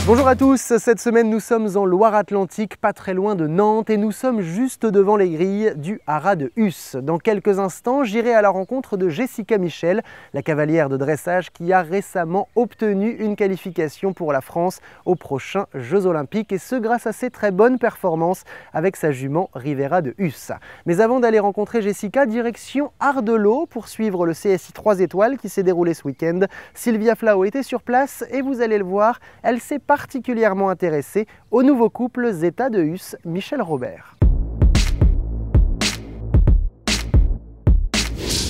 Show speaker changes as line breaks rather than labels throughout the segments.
Bonjour à tous, cette semaine nous sommes en Loire-Atlantique, pas très loin de Nantes et nous sommes juste devant les grilles du Haras de Husse. Dans quelques instants, j'irai à la rencontre de Jessica Michel, la cavalière de dressage qui a récemment obtenu une qualification pour la France aux prochains Jeux Olympiques et ce grâce à ses très bonnes performances avec sa jument Rivera de Husse. Mais avant d'aller rencontrer Jessica, direction Ardelot pour suivre le CSI 3 étoiles qui s'est déroulé ce week-end. Sylvia Flao était sur place et vous allez le voir, elle s'est particulièrement intéressé au nouveau couple Zeta de Husse, Michel Robert.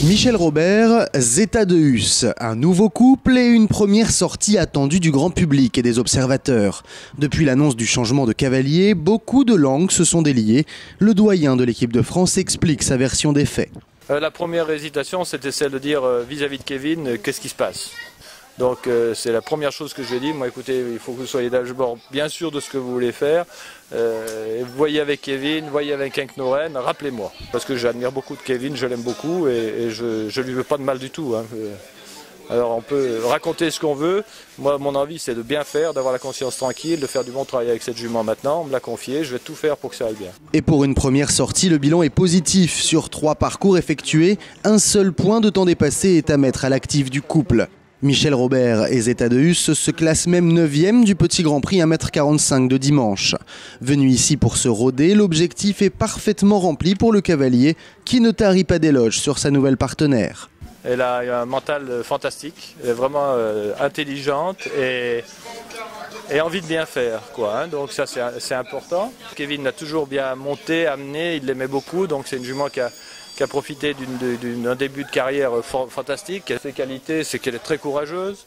Michel Robert, Zeta de Husse, un nouveau couple et une première sortie attendue du grand public et des observateurs. Depuis l'annonce du changement de cavalier, beaucoup de langues se sont déliées. Le doyen de l'équipe de France explique sa version des faits.
La première hésitation, c'était celle de dire vis-à-vis de Kevin, qu'est-ce qui se passe ? Donc c'est la première chose que je lui ai dit, moi écoutez, il faut que vous soyez d'abord bien sûr de ce que vous voulez faire, voyez avec Kevin, voyez avec Enknoren, rappelez-moi. Parce que j'admire beaucoup de Kevin, je l'aime beaucoup et je lui veux pas de mal du tout. Hein. Alors on peut raconter ce qu'on veut, moi mon envie c'est de bien faire, d'avoir la conscience tranquille, de faire du bon travail avec cette jument maintenant, on me l'a confié, je vais tout faire pour que ça aille bien.
Et pour une première sortie, le bilan est positif. Sur 3 parcours effectués, un seul point de temps dépassé est à mettre à l'actif du couple. Michel Robert et Zeta de Husse se classent même 9e du petit Grand Prix 1,45 m de dimanche. Venu ici pour se rôder, l'objectif est parfaitement rempli pour le cavalier qui ne tarit pas d'éloges sur sa nouvelle partenaire.
Elle a un mental fantastique, elle est vraiment intelligente et envie de bien faire, quoi, hein. Donc ça c'est important. Kevin l'a toujours bien monté, amené, il l'aimait beaucoup, donc c'est une jument qui a profité d'un début de carrière fantastique. Ses qualités, c'est qu'elle est très courageuse,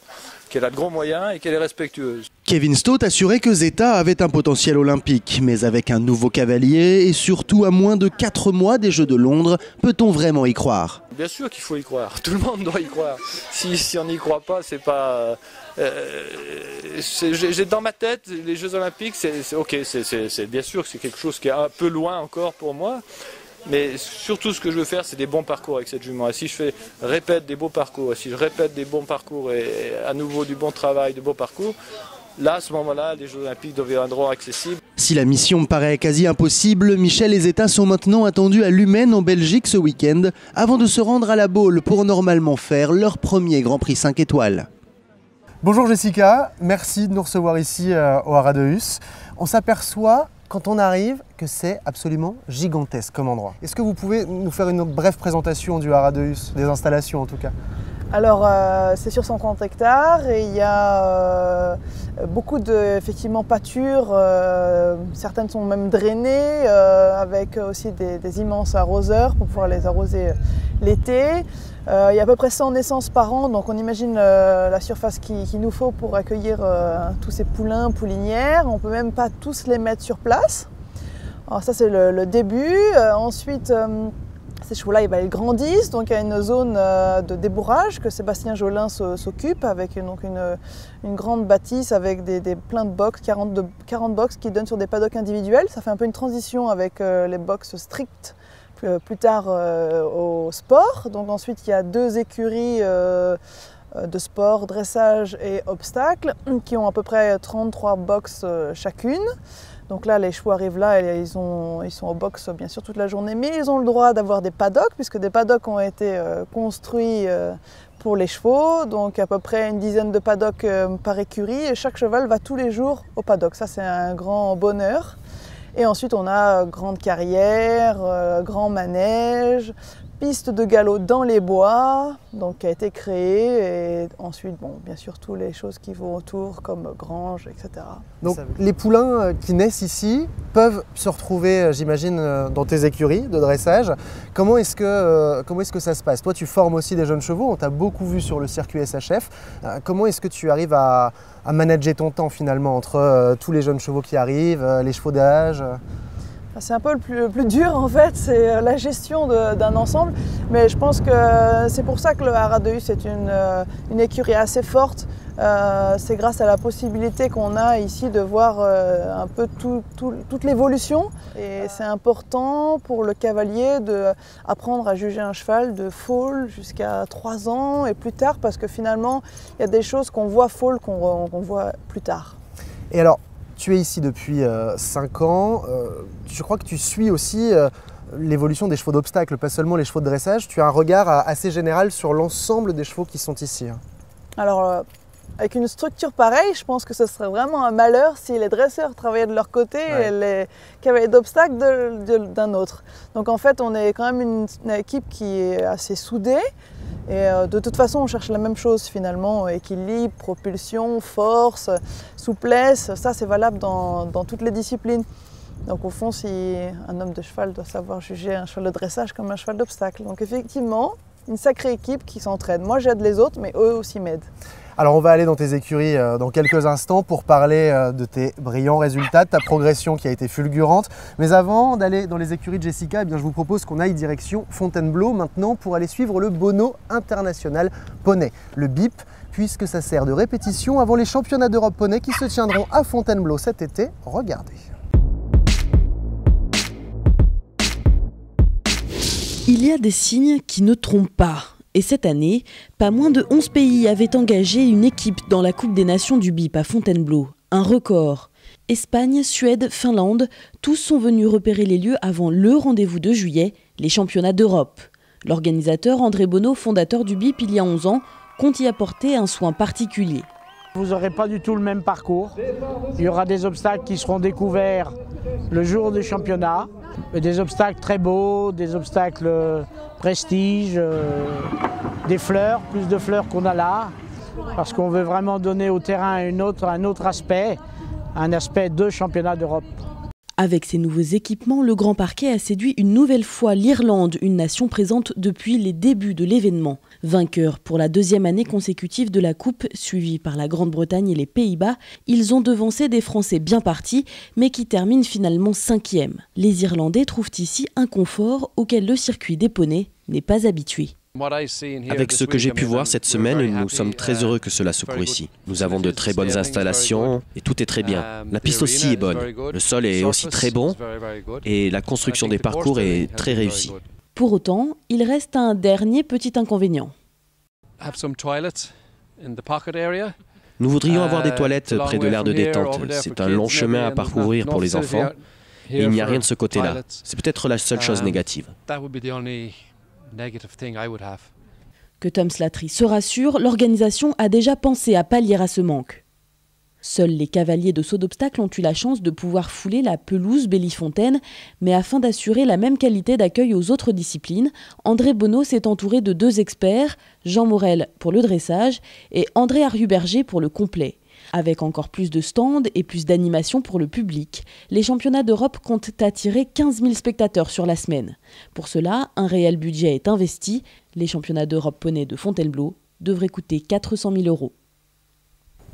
qu'elle a de gros moyens et qu'elle est respectueuse.
Kevin Stott assurait que Zeta avait un potentiel olympique, mais avec un nouveau cavalier et surtout à moins de 4 mois des Jeux de Londres, peut-on vraiment y croire ?
Bien sûr qu'il faut y croire, tout le monde doit y croire. Si on n'y croit pas, c'est pas... j'ai dans ma tête, les Jeux Olympiques, c'est bien sûr que c'est quelque chose qui est un peu loin encore pour moi. Mais surtout ce que je veux faire, c'est des bons parcours avec cette jument. Et si je répète des beaux parcours, si je répète des bons parcours et à nouveau du bon travail, de beaux parcours, là, à ce moment-là, les Jeux Olympiques deviendront accessibles.
Si la mission paraît quasi impossible, Michel et Zeta sont maintenant attendus à Lummen en Belgique ce week-end, avant de se rendre à la Baule pour normalement faire leur premier Grand Prix 5 étoiles.
Bonjour Jessica, merci de nous recevoir ici au Haras de Husse. On s'aperçoit quand on arrive que c'est absolument gigantesque comme endroit. Est-ce que vous pouvez nous faire une brève présentation du Haras de Husse, des installations en tout cas ?
Alors c'est sur 130 hectares et il y a beaucoup de pâtures, certaines sont même drainées avec aussi des immenses arroseurs pour pouvoir les arroser l'été. Il y a à peu près 100 naissances par an, donc on imagine la surface qu'il nous faut pour accueillir tous ces poulains, poulinières. On ne peut même pas tous les mettre sur place. Alors ça c'est le début. Ensuite, ces chevaux-là ils grandissent, donc il y a une zone de débourrage que Sébastien Jolin s'occupe avec une grande bâtisse avec plein de box, 40 box qui donnent sur des paddocks individuels. Ça fait un peu une transition avec les box strictes plus tard au sport. Donc ensuite il y a 2 écuries de sport, dressage et obstacles qui ont à peu près 33 box chacune. Donc là, les chevaux arrivent là et ils sont au box bien sûr toute la journée, mais ils ont le droit d'avoir des paddocks puisque des paddocks ont été construits pour les chevaux. Donc à peu près une dizaine de paddocks par écurie et chaque cheval va tous les jours au paddock. Ça c'est un grand bonheur. Et ensuite on a grande carrière, grand manège, piste de galop dans les bois, donc qui a été créée, et ensuite bien sûr toutes les choses qui vont autour comme grange, etc.
Donc les poulains qui naissent ici peuvent se retrouver, j'imagine, dans tes écuries de dressage. Comment est-ce que ça se passe ? Toi tu formes aussi des jeunes chevaux, on t'a beaucoup vu sur le circuit SHF. Comment est-ce que tu arrives à manager ton temps finalement entre tous les jeunes chevaux qui arrivent, les chevaux d'âge ?
C'est un peu le plus dur en fait, c'est la gestion d'un ensemble. Mais je pense que c'est pour ça que le Haras de Husse est une écurie assez forte. C'est grâce à la possibilité qu'on a ici de voir un peu toute l'évolution. Et c'est important pour le cavalier d'apprendre à juger un cheval de foal jusqu'à 3 ans et plus tard, parce que finalement, il y a des choses qu'on voit foal qu'on voit plus tard.
Et alors, tu es ici depuis 5 ans. Je crois que tu suis aussi l'évolution des chevaux d'obstacle, pas seulement les chevaux de dressage. Tu as un regard assez général sur l'ensemble des chevaux qui sont ici.
Alors, avec une structure pareille, je pense que ce serait vraiment un malheur si les dresseurs travaillaient de leur côté et les cavaliers d'obstacle d'un autre. Donc en fait, on est quand même une équipe qui est assez soudée. Et de toute façon, on cherche la même chose finalement, équilibre, propulsion, force, souplesse, ça c'est valable dans toutes les disciplines. Donc au fond, si un homme de cheval doit savoir juger un cheval de dressage comme un cheval d'obstacle. Donc effectivement, une sacrée équipe qui s'entraide. Moi j'aide les autres, mais eux aussi m'aident.
Alors on va aller dans tes écuries dans quelques instants pour parler de tes brillants résultats, de ta progression qui a été fulgurante. Mais avant d'aller dans les écuries de Jessica, eh bien, je vous propose qu'on aille direction Fontainebleau maintenant pour aller suivre le Bono International Poney, le BIP, puisque ça sert de répétition avant les championnats d'Europe Poney qui se tiendront à Fontainebleau cet été. Regardez.
Il y a des signes qui ne trompent pas. Et cette année, pas moins de 11 pays avaient engagé une équipe dans la Coupe des Nations du BIP à Fontainebleau. Un record. Espagne, Suède, Finlande, tous sont venus repérer les lieux avant le rendez-vous de juillet, les championnats d'Europe. L'organisateur André Bono, fondateur du BIP il y a 11 ans, compte y apporter un soin particulier.
Vous n'aurez pas du tout le même parcours. Il y aura des obstacles qui seront découverts le jour du championnat. Des obstacles très beaux, des obstacles prestige, des fleurs, plus de fleurs qu'on a là. Parce qu'on veut vraiment donner au terrain un autre aspect, un aspect de championnat d'Europe.
Avec ces nouveaux équipements, le Grand Parquet a séduit une nouvelle fois l'Irlande, une nation présente depuis les débuts de l'événement. Vainqueurs pour la 2e année consécutive de la Coupe, suivie par la Grande-Bretagne et les Pays-Bas, ils ont devancé des Français bien partis, mais qui terminent finalement 5e. Les Irlandais trouvent ici un confort auquel le circuit des poneys n'est pas habitué.
Avec ce que j'ai pu voir cette semaine, nous sommes très heureux que cela se court ici. Nous avons de très bonnes installations et tout est très bien. La piste aussi est bonne, le sol est aussi très bon et la construction des parcours est très réussie.
Pour autant, il reste un dernier petit inconvénient.
Nous voudrions avoir des toilettes près de l'aire de détente. C'est un long chemin à parcourir pour les enfants et il n'y a rien de ce côté-là. C'est peut-être la seule chose négative.
Que Tom Slattery se rassure, l'organisation a déjà pensé à pallier à ce manque. Seuls les cavaliers de saut d'obstacle ont eu la chance de pouvoir fouler la pelouse Bellifontaine, mais afin d'assurer la même qualité d'accueil aux autres disciplines, André Bono s'est entouré de 2 experts, Jean Morel pour le dressage et André Ariuberger pour le complet. Avec encore plus de stands et plus d'animation pour le public, les championnats d'Europe comptent attirer 15 000 spectateurs sur la semaine. Pour cela, un réel budget est investi. Les championnats d'Europe poney de Fontainebleau devraient coûter 400 000 €.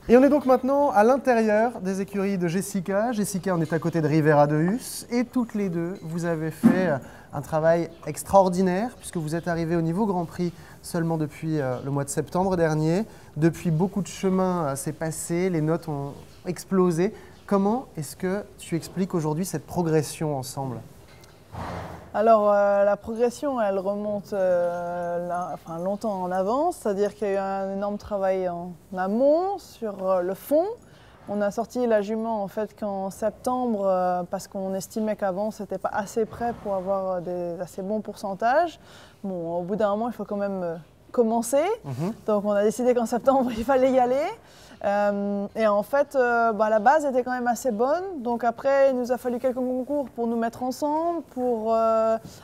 Et on est donc maintenant à l'intérieur des écuries de Jessica. Jessica, on est à côté de Rivera de Hus et toutes les deux, vous avez fait un travail extraordinaire puisque vous êtes arrivés au niveau Grand Prix seulement depuis le mois de septembre dernier. Depuis, beaucoup de chemin s'est passé, les notes ont explosé. Comment est-ce que tu expliques aujourd'hui cette progression ensemble ?
Alors la progression, elle remonte longtemps en avance, c'est-à-dire qu'il y a eu un énorme travail en amont sur le fond. On a sorti la jument en fait qu'en septembre parce qu'on estimait qu'avant c'était pas assez prêt pour avoir des assez bons pourcentages. Bon, au bout d'un moment, il faut quand même commencer. Donc on a décidé qu'en septembre, il fallait y aller. Et en fait, la base était quand même assez bonne. Donc après, il nous a fallu quelques concours pour nous mettre ensemble, pour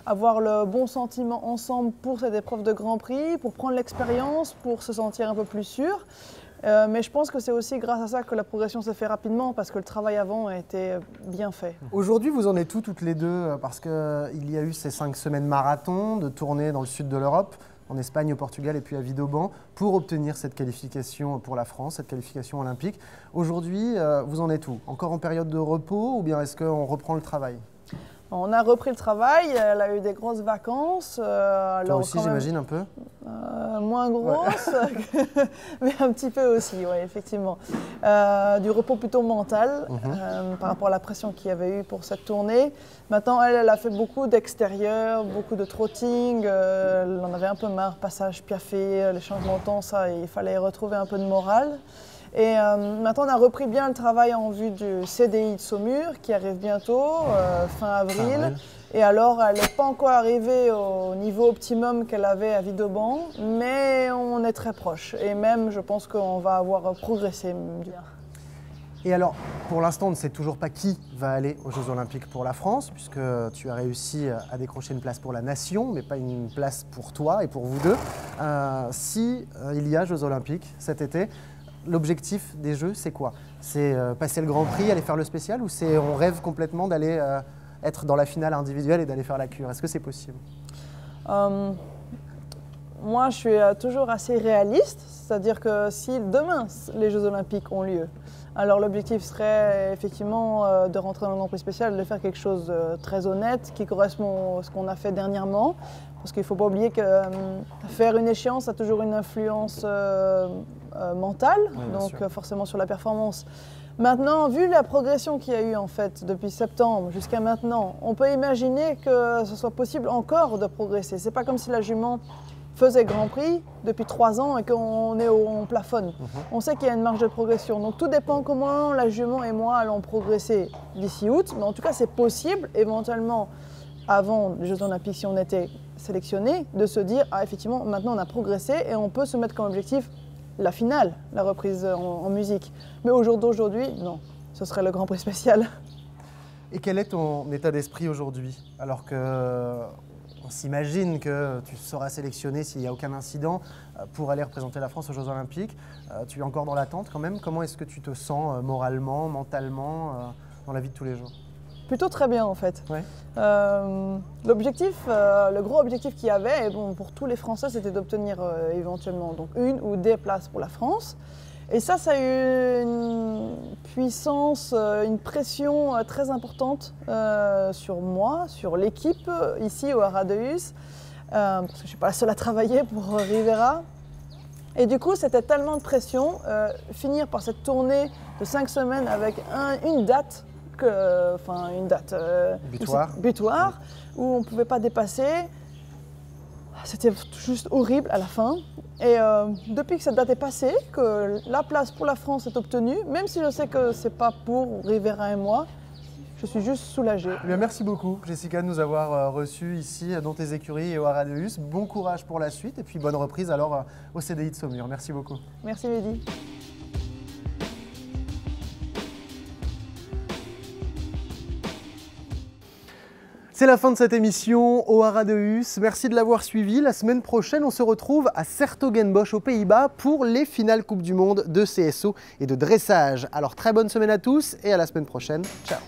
avoir le bon sentiment ensemble pour cette épreuve de Grand Prix, pour prendre l'expérience, pour se sentir un peu plus sûr. Mais je pense que c'est aussi grâce à ça que la progression s'est fait rapidement, parce que le travail avant a été bien fait.
Aujourd'hui, vous en êtes où toutes les deux? Parce qu'il y a eu ces 5 semaines marathon de tournée dans le sud de l'Europe, en Espagne, au Portugal et puis à Vidauban, pour obtenir cette qualification pour la France, cette qualification olympique. Aujourd'hui, vous en êtes où? Encore en période de repos ou bien est-ce qu'on reprend le travail?
On a repris le travail, elle a eu des grosses vacances.
Toi aussi, j'imagine, un peu
moins grosses, ouais. Mais un petit peu aussi, oui, effectivement. Du repos plutôt mental par rapport à la pression qu'il y avait eu pour cette tournée. Maintenant, elle a fait beaucoup d'extérieur, beaucoup de trotting. Elle en avait un peu marre, passage piaffé, les changements de temps, ça, il fallait retrouver un peu de morale. Et maintenant, on a repris bien le travail en vue du CDI de Saumur qui arrive bientôt, fin avril. Et alors, elle n'est pas encore arrivée au niveau optimum qu'elle avait à Vidauban, mais on est très proche. Et même, je pense qu'on va avoir progressé.
Et alors, pour l'instant, on ne sait toujours pas qui va aller aux Jeux Olympiques pour la France, puisque tu as réussi à décrocher une place pour la nation, mais pas une place pour toi et pour vous deux. Si il y a Jeux Olympiques cet été, l'objectif des Jeux, c'est quoi? C'est passer le Grand Prix, aller faire le spécial, ou c'est on rêve complètement d'aller être dans la finale individuelle et d'aller faire la cure? Est-ce que c'est possible?
Moi, je suis toujours assez réaliste, c'est-à-dire que si demain les Jeux Olympiques ont lieu, alors l'objectif serait effectivement de rentrer dans le Grand Prix spécial, de faire quelque chose de très honnête, qui correspond à ce qu'on a fait dernièrement, parce qu'il ne faut pas oublier que faire une échéance a toujours une influence mentale, oui, donc forcément sur la performance. Maintenant, vu la progression qu'il y a eu en fait depuis septembre jusqu'à maintenant, on peut imaginer que ce soit possible encore de progresser. C'est pas comme si la jument faisait Grand Prix depuis 3 ans et on plafonne. On sait qu'il y a une marge de progression. Donc tout dépend comment la jument et moi allons progresser d'ici août. Mais en tout cas, c'est possible éventuellement, avant les Jeux Olympiques, si on était sélectionné, de se dire « Ah, effectivement, maintenant on a progressé et on peut se mettre comme objectif la finale, la reprise en musique. » Mais au jour d'aujourd'hui, non, ce serait le Grand Prix spécial.
Et quel est ton état d'esprit aujourd'hui, alors que on s'imagine que tu seras sélectionné s'il n'y a aucun incident pour aller représenter la France aux Jeux Olympiques? Tu es encore dans l'attente quand même? Comment est-ce que tu te sens moralement, mentalement, dans la vie de tous les jours?
Plutôt très bien en fait.
Ouais.
L'objectif, le gros objectif qu'il y avait, et bon, pour tous les Français, c'était d'obtenir éventuellement donc, une ou des places pour la France. Et ça a eu une puissance, une pression très importante sur moi, sur l'équipe ici au Haras de Huss, parce que je ne suis pas la seule à travailler pour Rivera. Et du coup, c'était tellement de pression, finir par cette tournée de 5 semaines avec une date, butoir, où on ne pouvait pas dépasser. C'était juste horrible à la fin. Et depuis que cette date est passée, que la place pour la France est obtenue, même si je sais que ce n'est pas pour Rivera et moi, je suis juste soulagée.
Bien, merci beaucoup, Jessica, de nous avoir reçus ici dans tes écuries et au Haras de Huss. Bon courage pour la suite et puis bonne reprise alors au CDI de Saumur. Merci beaucoup.
Merci Mehdi.
C'est la fin de cette émission au Haras de Huss. Merci de l'avoir suivi. La semaine prochaine, on se retrouve à 's-Hertogenbosch aux Pays-Bas pour les finales Coupe du Monde de CSO et de dressage. Alors très bonne semaine à tous et à la semaine prochaine. Ciao.